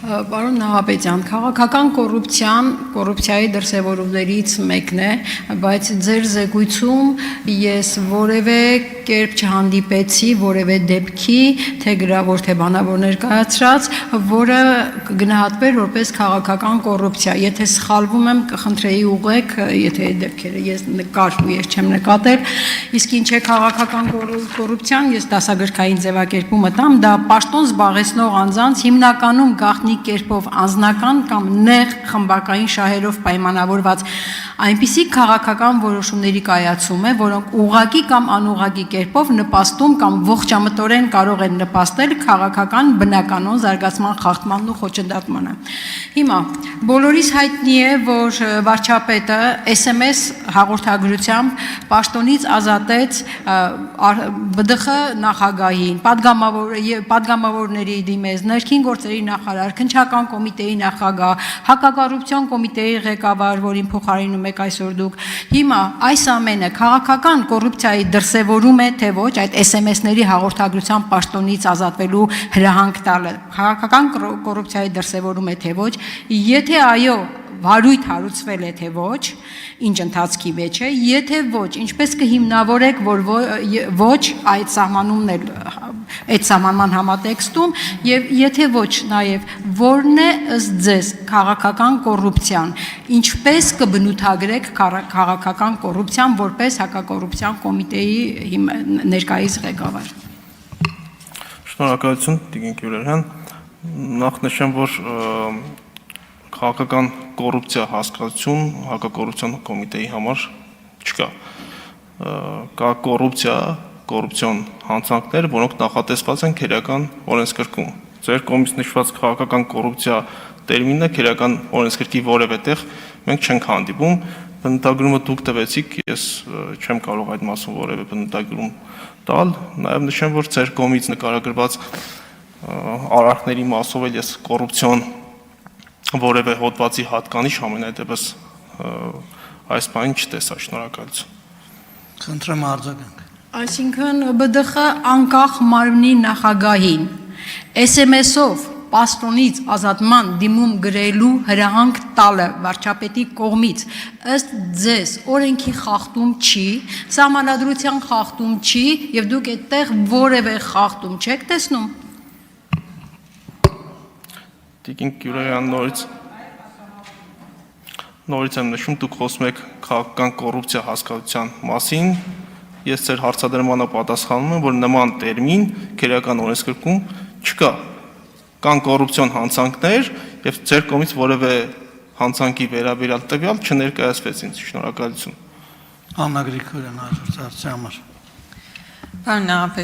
Պարոն Նահապետյան, քաղաքական կոռուպցիայի դրսևորումներից մեկն է, բայց ձեր զեկույցում ես որևէ կերպ չհանդիպեցի որևէ դեպքի, թե գրավոր, թե բանավոր ներկայացրած, որը գնահատվեր որպես քաղաքական կոռուպցիա։ Եթե սխալվում եմ, կխնդրեի ուղղեք, եթե դեպքերը ես չեմ նկատել, իսկ ինչ է քաղաքական կոռուպցիան, ես դասագրքային ձևակերպումը տամ, դա պաշտոն զբաղեցնող անձանց հիմնականում գաղտնի կերպով անձնական կամ նեղ խմբակային շահերով պայմանավորված այնպիսի քաղաքական որոշումների կայացում է, որոնք ուղղակի կամ անուղղակի կերպով նպաստում կամ ողջամտորեն կարող են նպաստել քաղաքական բնականոն զարգացման խախտմանն ու խոչընդոտմանը։ Հիմա բոլորիս հայտնի է, որ վարչապետը SMS հաղորդագրությամբ պաշտոնից ազատեց ԲԴԽ նախագահին, падգամավորների դիմեց, ներքին գործերի նախարար, քննչական կոմիտեի նախագահ, հակակոռուպցիոն կոմիտեի ղեկավար, որին փոխարինում եք այսօր դուք։ Հիմա այս ամենը քաղաքական կոռուպցիայի դրսևորում է, թե ոչ, այդ SMS-ների հաղորդագրությամբ պաշտոնից ազատվելու հրահանգ տալը քաղաքական կոռուպցիայի դրսևորում է, թե ոչ, եթե այո, վարույթ հարուցվել է, թե ոչ, ինչ ընթացքի մեջ է, եթե ոչ, ինչպես կհիմնավորեք, որ ոչ այդ սահմանումն էլ այդ սահմանման համատեքստում եւ եթե ոչ նաեւ որն է ըստ ձեզ քաղաքական կոռուպցիան, ինչպես կբնութագրեք քաղաքական կոռուպցիան որպես հակակոռուպցիոն կոմիտեի ներկայիս ղեկավար։ Շնորհակալություն, Տիկին Գյուլերյան, նախ նշեմ, որ քաղաքական կոռուպցիա հասկացություն հակակոռուպցիոն կոմիտեի համար չկա։ Կա կոռուպցիոն հանցանքներ, որոնք նախատեսված են քերական օրենսգրքում։ Ձեր կողմից նշված քաղաքական կոռուպցիա տերմինը քերական օրենսգրքի որևէ տեղ մենք չենք հանդիպում։ Բնութագրումը դուք տվեցիք, ես չեմ կարող այդ մասում որևէ բնութագրում տալ։ Նաև նշեմ, որ ձեր կողմից նկարագրված արարքների մասով էլ ես կոռուպցիոն որևէ հոդվածի հատկանիշ ամենայդեպս այս բանին չտեսա, շնորհակալություն։ Խնդրեմ արձագանք։ Այսինքն ԲԴԽ անկախ մարմնի նախագահին SMS-ով պաշտոնից ազատման դիմում գրելու հրահանգ տալը վարչապետի կողմից ըստ ձեզ օրենքի խախտում չի, սահմանադրության խախտում չի եւ դուք այդտեղ որևէ խախտում չեք տեսնում։ Տիկին Գյուլերյան, նորից եմ նշում, դուք խոսում եք քաղաքական կոռուպցիա հասկացության մասին, ես ձեր հարցադրմանը պատասխանում եմ, որ նման տերմին քերական օրենսգրքում չկա, կան կոռուպցիոն հանցանքներ եւ ձեր կողմից որևէ հանցանքի վերաբերյալ տվյալ չներկայացվեց ինձ, շնորհակալություն։ Աննա Գրիգորյան, հարցի համար։ Պարոն Նահապետյան,